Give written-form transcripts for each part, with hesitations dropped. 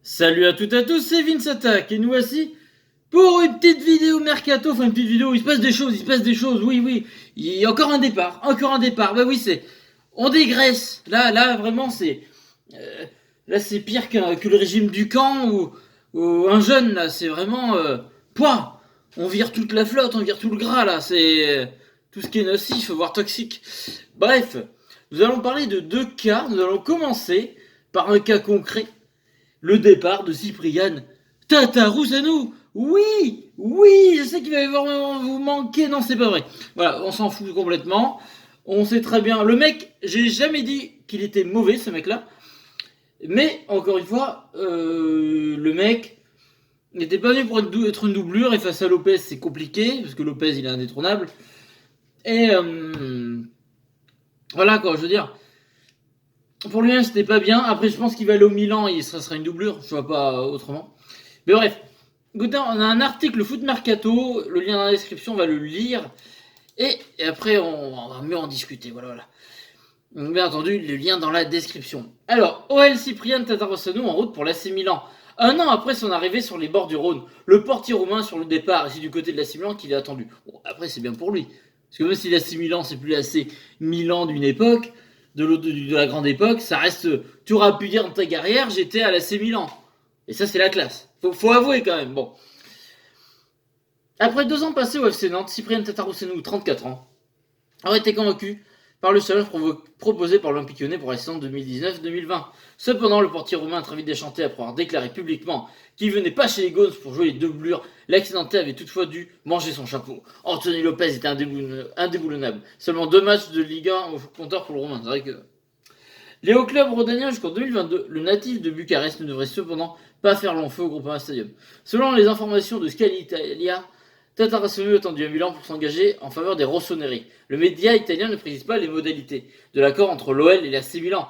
Salut à toutes et à tous, c'est Vince Attack et nous voici pour une petite vidéo mercato, enfin une petite vidéo, il se passe des choses, oui, oui, il y a encore un départ, bah oui, on dégraisse, là, vraiment, euh, là, c'est pire que le régime du camp ou un jeune, là, c'est vraiment, pouah, on vire toute la flotte, on vire tout le gras, là, tout ce qui est nocif, voire toxique. Bref, nous allons parler de deux cas, nous allons commencer par un cas concret, le départ de Cyprien Tatarusanu. Oui, oui, je sais qu'il va vraiment vous manquer. Non, c'est pas vrai. Voilà, on s'en fout complètement. On sait très bien. Le mec, j'ai jamais dit qu'il était mauvais, ce mec-là. Mais, encore une fois, le mec n'était pas venu pour être une doublure. Et face à Lopez, c'est compliqué, parce que Lopez, il est indétrônable. Et voilà, quoi, je veux dire. Pour lui, c'était pas bien. Après, je pense qu'il va aller au Milan et ça sera une doublure. Je vois pas autrement. Mais bref, écoutez, on a un article Foot Mercato, le lien dans la description, on va le lire. Et après, on va mieux en discuter. Voilà, voilà. Donc, bien entendu, le lien dans la description. Alors, OL Cyprien Tatarosanu en route pour l'AC Milan. Un an après son arrivée sur les bords du Rhône, le portier roumain sur le départ, et c'est du côté de l'AC Milan qu'il est attendu. Bon, après, c'est bien pour lui. Parce que même si l'AC Milan, c'est plus l'AC Milan d'une époque, de la grande époque, ça reste. Tu auras pu dire dans ta carrière, j'étais à l'AC Milan. Et ça, c'est la classe. Faut avouer quand même. Bon. Après 2 ans passés au FC Nantes, Cyprien Tatarusanu, 34 ans, aurait été convaincu par le challenge proposé par l'Olympique Lyonnais pour la saison 2019-2020. Cependant, le portier roumain a très vite déchanté après avoir déclaré publiquement qu'il venait pas chez les Gaunes pour jouer les doublures. L'accidenté avait toutefois dû manger son chapeau. Anthony Lopez était indéboulonnable. Seulement 2 matchs de Ligue 1 au compteur pour le Roumain. C'est vrai que les hauts clubs rhodaniens jusqu'en 2022, le natif de Bucarest ne devrait cependant pas faire long feu au Groupama Stadium. Selon les informations de Sky Italia, Tatarusanu est attendu à Milan pour s'engager en faveur des Rossoneri. Le média italien ne précise pas les modalités de l'accord entre l'OL et la C Milan,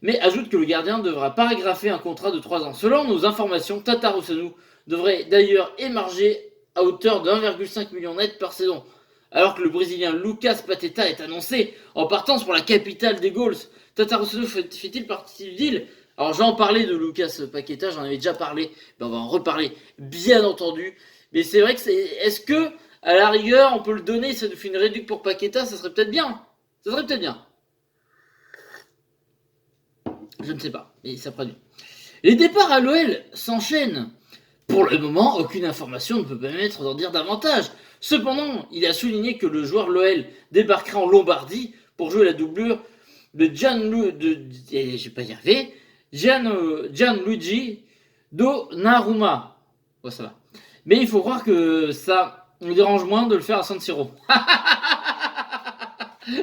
mais ajoute que le gardien devra paragrapher un contrat de 3 ans. Selon nos informations, Tatarusanu devrait d'ailleurs émarger à hauteur de 1,5 million net par saison, alors que le Brésilien Lucas Paquetá est annoncé en partance pour la capitale des Gauls. Tatarusanu fait-il partie du deal? Alors j'en parlais de Lucas Paquetá, j'en avais déjà parlé, mais on va en reparler bien entendu. Mais c'est vrai que c'est. Est-ce que, à la rigueur, on peut le donner, ça nous fait une réduction pour Paqueta, ça serait peut-être bien. Ça serait peut-être bien. Je ne sais pas, mais ça produit. Les départs à l'OL s'enchaînent. Pour le moment, aucune information ne peut permettre d'en dire davantage. Cependant, il a souligné que le joueur l'OL débarquera en Lombardie pour jouer la doublure de je vais pas y arriver, Gianluigi Donnarumma. Oh, ça va. Mais il faut croire que ça me dérange moins de le faire à San Siro.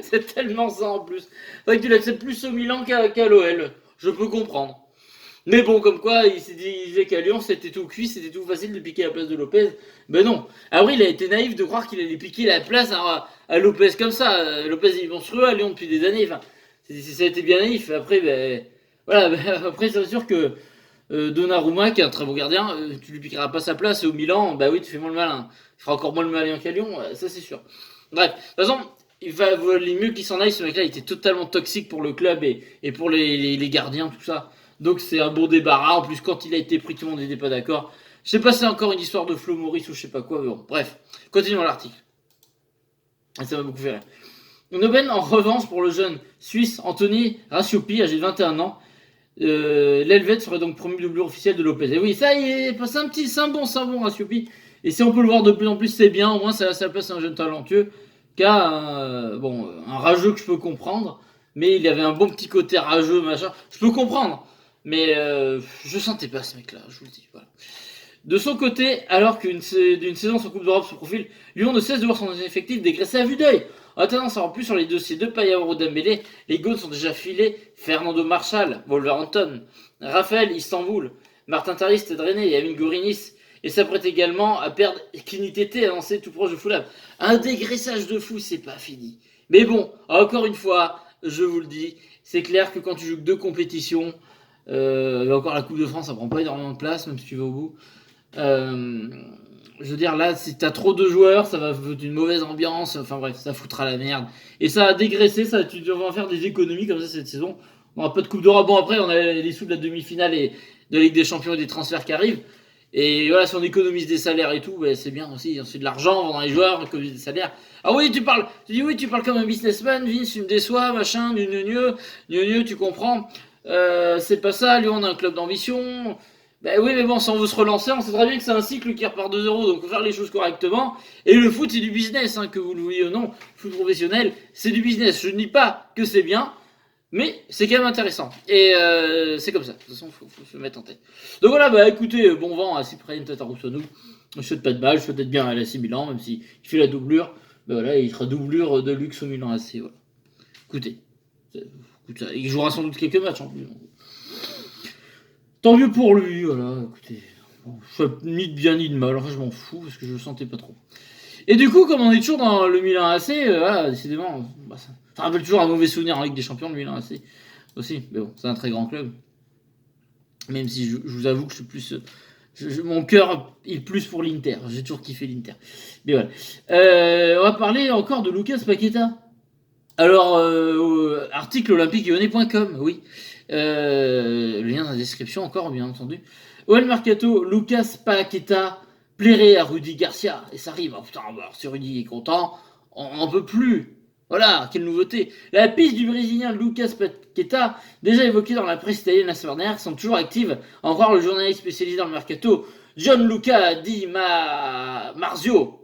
C'est tellement ça en plus. C'est vrai que tu l'acceptes plus au Milan qu'à l'OL. Je peux comprendre. Mais bon, comme quoi, il s'est dit qu'à Lyon, c'était tout cuit, c'était tout facile de piquer la place de Lopez. Ben non. Après, il a été naïf de croire qu'il allait piquer la place à Lopez comme ça. Lopez, il est monstrueux à Lyon depuis des années. Enfin, ça a été bien naïf. Après, ben, voilà, ben, après, c'est sûr que Donnarumma, qui est un très beau gardien, tu lui piqueras pas sa place. Et au Milan, bah oui, tu fais moins le malin. Il fera encore moins le malin qu'à Lyon, ça c'est sûr. Bref, de toute façon, il valait mieux qu'il s'en aille. Ce mec-là, il était totalement toxique pour le club et pour les gardiens, tout ça. Donc c'est un bon débarras. En plus, quand il a été pris, tout le monde n'était pas d'accord. Je sais pas si c'est encore une histoire de Flo Maurice ou je sais pas quoi. Mais bon, bref, continuons l'article. Ça m'a beaucoup fait rire. Une aubaine en revanche pour le jeune Suisse Anthony Rasiopi, âgé de 21 ans. L'Helvète serait donc promu doublure officiel de Lopez. Et oui, ça y est, c'est un bon Rasiopi. Et si on peut le voir de plus en plus, c'est bien. Au moins, ça laisse la place à un jeune talentueux qui a un rageux que je peux comprendre. Mais il avait un bon petit côté rageux, machin. Je peux comprendre. Mais je sentais pas ce mec-là, je vous le dis. Voilà. De son côté, alors qu'une saison sans Coupe d'Europe se profile, Lyon ne cesse de voir son effectif dégraisser à vue d'œil. En attendant, ça en plus sur les dossiers de Payet Dembélé, les Gaunes sont déjà filés Fernando Marshall, Wolverhampton, Raphaël Istanbul, Martin Tarist drainé et Amine Gourinis, et s'apprête également à perdre Kinitete annoncé tout proche de Fulham. Un dégraissage de fou, c'est pas fini. Mais bon, encore une fois, je vous le dis, c'est clair que quand tu joues que 2 compétitions, encore la Coupe de France, ça prend pas énormément de place, même si tu vas au bout. Je veux dire, là, si t'as trop de joueurs, ça va foutre une mauvaise ambiance. Enfin bref, ça foutra la merde. Et ça a dégraissé, ça, tu devras faire des économies comme ça cette saison. On aura pas de Coupe d'Europe. Bon, après, on a les sous de la demi-finale et de la Ligue des Champions et des transferts qui arrivent. Et voilà, si on économise des salaires et tout, ben c'est bien aussi. On fait de l'argent, on vend les joueurs, on économise des salaires. Ah oui, tu dis oui, tu parles comme un businessman, Vince, tu me déçois, machin, gneu, tu comprends. C'est pas ça, Lyon, on a un club d'ambition. Ben oui, mais bon, si on veut se relancer, on sait très bien que c'est un cycle qui repart de zéro, donc faut faire les choses correctement. Et le foot, c'est du business, hein, que vous le vouliez ou non. Le foot professionnel, c'est du business. Je ne dis pas que c'est bien, mais c'est quand même intéressant. Et c'est comme ça. De toute façon, faut se mettre en tête. Donc voilà, bah écoutez, bon vent à Cyprien Tatarusanu. Je souhaite pas de mal, je souhaite être bien à l'AC Milan, même s'il fait la doublure. Ben voilà, il sera doublure de luxe au Milan AC. Voilà. Écoutez, il jouera sans doute quelques matchs en plus. Tant mieux pour lui, voilà, écoutez. Bon, je suis ni de bien ni de mal, enfin je m'en fous parce que je le sentais pas trop. Et du coup, comme on est toujours dans le Milan AC, voilà, décidément, bah, ça rappelle toujours un mauvais souvenir en Ligue des Champions, le Milan AC aussi. Mais bon, c'est un très grand club. Même si je vous avoue que je suis plus. Mon cœur est plus pour l'Inter. J'ai toujours kiffé l'Inter. Mais voilà. On va parler encore de Lucas Paqueta. Alors, article olympiquelyonnais.com, oui. Le lien dans la description encore, bien entendu. OL Mercato, Lucas Paqueta plairait à Rudy Garcia. Et ça arrive. Oh, putain, alors si Rudy est content, on n'en peut plus. Voilà, quelle nouveauté. La piste du Brésilien Lucas Paqueta, déjà évoquée dans la presse italienne la semaine dernière, sont toujours actives. En croire le journaliste spécialisé dans le mercato, Gianluca Di Marzio.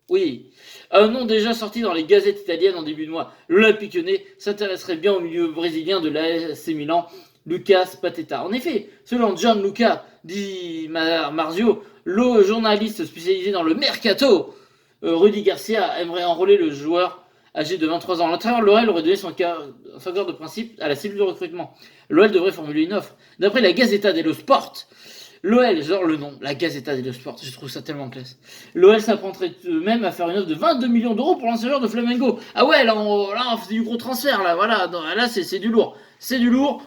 Oui, un nom déjà sorti dans les gazettes italiennes en début de mois. L'Olympique Lyonnais s'intéresserait bien au milieu brésilien de l'AC Milan, Lucas Paqueta. En effet, selon Gianluca Di Marzio, le journaliste spécialisé dans le mercato, Rudy Garcia aimerait enrôler le joueur âgé de 23 ans. L'entraîneur l'OL aurait donné son accord de principe à la cellule de recrutement. L'OL devrait formuler une offre. D'après la Gazzetta dello Sport, l'OL, genre le nom, la Gazzetta dello Sport, je trouve ça tellement classe. L'OL s'apprendrait même à faire une offre de 22 millions d'euros pour l'ancien de Flamengo. Ah ouais, là on fait du gros transfert, là, voilà. Non, là, c'est du lourd. C'est du lourd.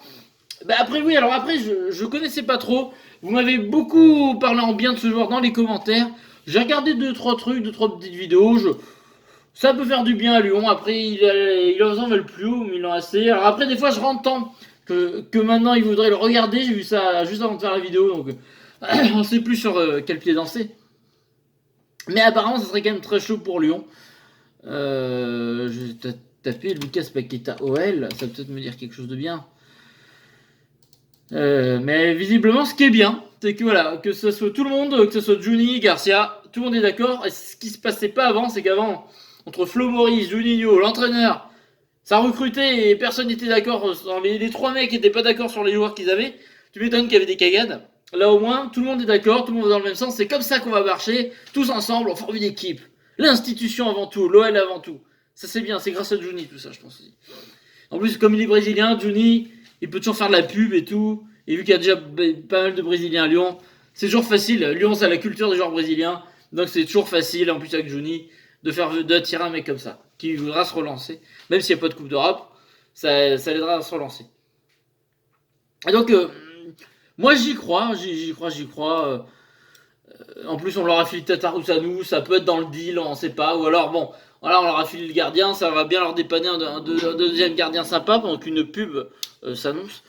Bah après, oui, alors après, je connaissais pas trop. Vous m'avez beaucoup parlé en bien de ce joueur dans les commentaires. J'ai regardé 2-3 trucs, 2-3 petites vidéos. Ça peut faire du bien à Lyon. Après, il en veut plus haut, Milan AC. Alors après, des fois, je rentre que maintenant, il voudrait le regarder. J'ai vu ça juste avant de faire la vidéo. Donc, on sait plus sur quel pied danser. Mais apparemment, ça serait quand même très chaud pour Lyon. Je vais taper Lucas Paqueta OL. Ça va peut-être me dire quelque chose de bien. Mais visiblement, ce qui est bien, c'est que voilà, que ce soit tout le monde, que ce soit Juni, Garcia, tout le monde est d'accord. Et ce qui se passait pas avant, c'est qu'avant, entre Flo Maurice, Juninho, l'entraîneur, ça recrutait et personne n'était d'accord. Les trois mecs n'étaient pas d'accord sur les joueurs qu'ils avaient. Tu m'étonnes qu'il y avait des cagades. Là au moins, tout le monde est d'accord, tout le monde va dans le même sens. C'est comme ça qu'on va marcher, tous ensemble, on forme une équipe. L'institution avant tout, l'OL avant tout. Ça c'est bien, c'est grâce à Juni tout ça, je pense aussi. En plus, comme il est brésilien, Juni, il peut toujours faire de la pub et tout. Et vu qu'il y a déjà pas mal de Brésiliens à Lyon, c'est toujours facile. Lyon, c'est la culture des joueurs brésiliens. Donc c'est toujours facile, en plus avec Juni, d'attirer un mec comme ça, qui voudra se relancer. Même s'il n'y a pas de Coupe d'Europe, ça l'aidera à se relancer. Et donc, moi j'y crois. En plus, on leur a filé Tatarusanu, ça peut être dans le deal, on sait pas. Ou alors, bon, voilà, on leur a filé le gardien, ça va bien leur dépanner un deuxième gardien sympa pendant qu'une pub s'annonce.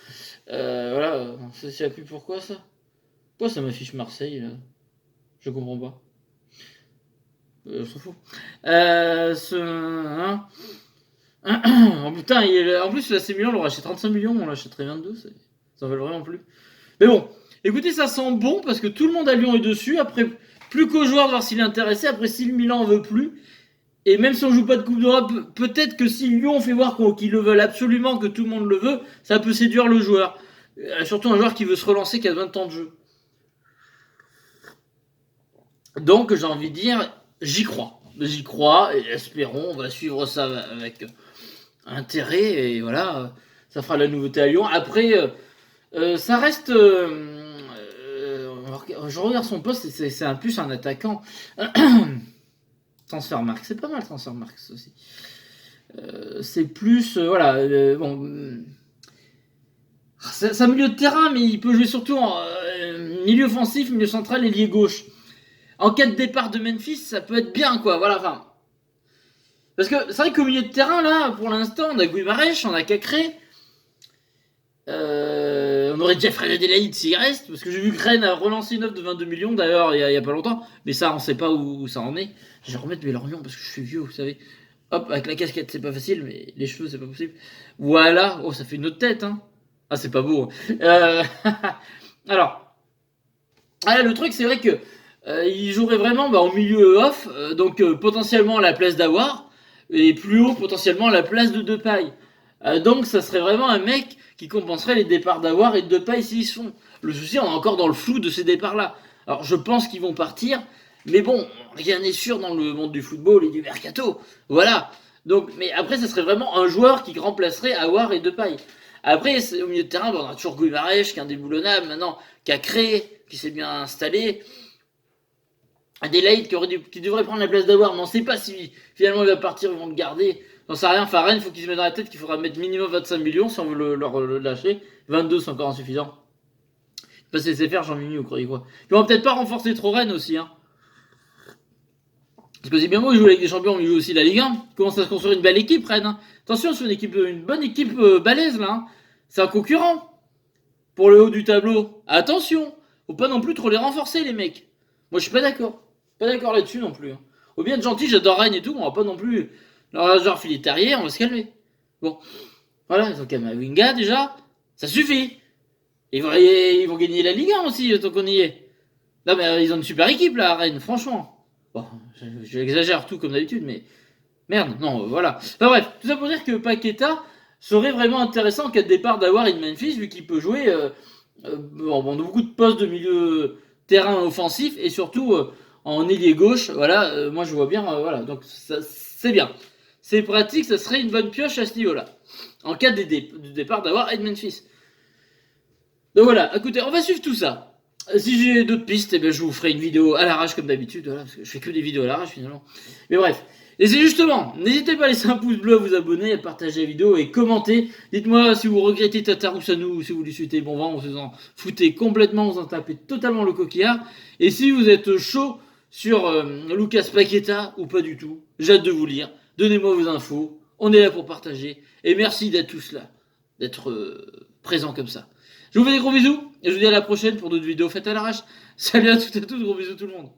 Voilà, c'est la pub pourquoi ça? Pourquoi ça m'affiche Marseille là? Je comprends pas. Je s'en fout. Oh, putain, en plus, la C Milan, on l'aurait acheté 35 millions, on l'achèterait 22, ça en veut vraiment plus. Mais bon, écoutez, ça sent bon parce que tout le monde à Lyon est dessus. Après, plus qu'au joueur de voir s'il est intéressé. Après, si le Milan en veut plus, et même si on joue pas de Coupe d'Europe, peut-être que si Lyon fait voir qu'ils le veulent absolument, que tout le monde le veut, ça peut séduire le joueur. Surtout un joueur qui veut se relancer, qui a 20 ans de jeu. Donc, j'ai envie de dire, j'y crois. J'y crois, et espérons, on va suivre ça avec intérêt, et voilà, ça fera la nouveauté à Lyon. Après, ça reste... je regarde son poste, c'est un plus un attaquant. Transfermarkt, c'est pas mal Transfermarkt aussi. C'est plus... voilà, bon... C'est un milieu de terrain, mais il peut jouer surtout en milieu offensif, milieu central et lié gauche. En cas de départ de Memphis, ça peut être bien, quoi. Voilà, enfin... Parce que c'est vrai qu'au milieu de terrain, là, pour l'instant, on a Guimarães, on a Cacré. On aurait Jeffrey Adelaide s'il reste, parce que j'ai vu que Rennes a relancé une offre de 22 millions d'ailleurs il y a pas longtemps, mais ça on sait pas où ça en est. Je vais remettre mes lorgnons parce que je suis vieux, vous savez. Hop, avec la casquette c'est pas facile, mais les cheveux c'est pas possible. Voilà, oh ça fait une autre tête, hein. Ah c'est pas beau. Alors, le truc c'est vrai que il jouerait vraiment au milieu off, donc potentiellement à la place d'Awar, et plus haut potentiellement à la place de Depay. Donc ça serait vraiment un mec qui compenserait les départs d'Awar et de Depay s'ils se font. Le souci, on est encore dans le flou de ces départs-là. Alors je pense qu'ils vont partir, mais bon, rien n'est sûr dans le monde du football et du mercato. Voilà. Donc, mais après, ça serait vraiment un joueur qui remplacerait Awar et Depay. Après, au milieu de terrain, on a toujours Guimaraes qui est indéboulonnable maintenant, qui a créé, qui s'est bien installé. Adelaide qui devrait prendre la place d'Awar, mais on ne sait pas si finalement il va partir, ils vont le garder. J'en sais rien. Enfin, Rennes, il faut qu'ils se mettent dans la tête qu'il faudra mettre minimum 25 millions si on veut le lâcher. 22, c'est encore insuffisant. Pas se laisser faire, Jean-Mimi, vous croyez quoi? Ils vont peut-être pas renforcer trop Rennes aussi, hein. Parce que c'est bien beau, ils jouent avec des champions, mais ils jouent aussi la Ligue 1. Ils commencent à se construire une belle équipe, Rennes, hein. Attention, c'est une bonne équipe balèze, là, hein. C'est un concurrent pour le haut du tableau. Attention, faut pas non plus trop les renforcer, les mecs. Moi, je suis pas d'accord. Pas d'accord là-dessus non plus, hein. Au bien de gentil, j'adore Rennes et tout, mais on va pas non plus leur genre filer Terrier, on va se calmer. Bon, voilà, ils ont Kamavinga déjà, ça suffit. Ils vont gagner la Ligue 1 aussi, tant qu'on y est. Non, mais ils ont une super équipe là, à Rennes, franchement. Bon, j'exagère tout comme d'habitude, mais merde, non, voilà. Enfin bref, tout ça pour dire que Paqueta serait vraiment intéressant en cas de départ d'avoir une Memphis, vu qu'il peut jouer dans beaucoup de postes de milieu terrain offensif et surtout en ailier gauche. Voilà, moi je vois bien, voilà, donc c'est bien. C'est pratique, ça serait une bonne pioche à ce niveau-là. En cas de départ d'avoir Ed Memphis. Donc voilà, écoutez, on va suivre tout ça. Si j'ai d'autres pistes, eh ben, je vous ferai une vidéo à l'arrache comme d'habitude, voilà, parce que je fais que des vidéos à l'arrache finalement. Mais bref. Et c'est justement, n'hésitez pas à laisser un pouce bleu, à vous abonner, à partager la vidéo et commenter. Dites-moi si vous regrettez Tatarusanu ou si vous lui souhaitez bon vent, vous en foutez complètement, vous en tapez totalement le coquillard. Et si vous êtes chaud sur Lucas Paqueta ou pas du tout, j'ai hâte de vous lire. Donnez-moi vos infos, on est là pour partager. Et merci d'être tous là, d'être présents comme ça. Je vous fais des gros bisous et je vous dis à la prochaine pour d'autres vidéos faites à l'arrache. Salut à toutes et à tous, gros bisous tout le monde.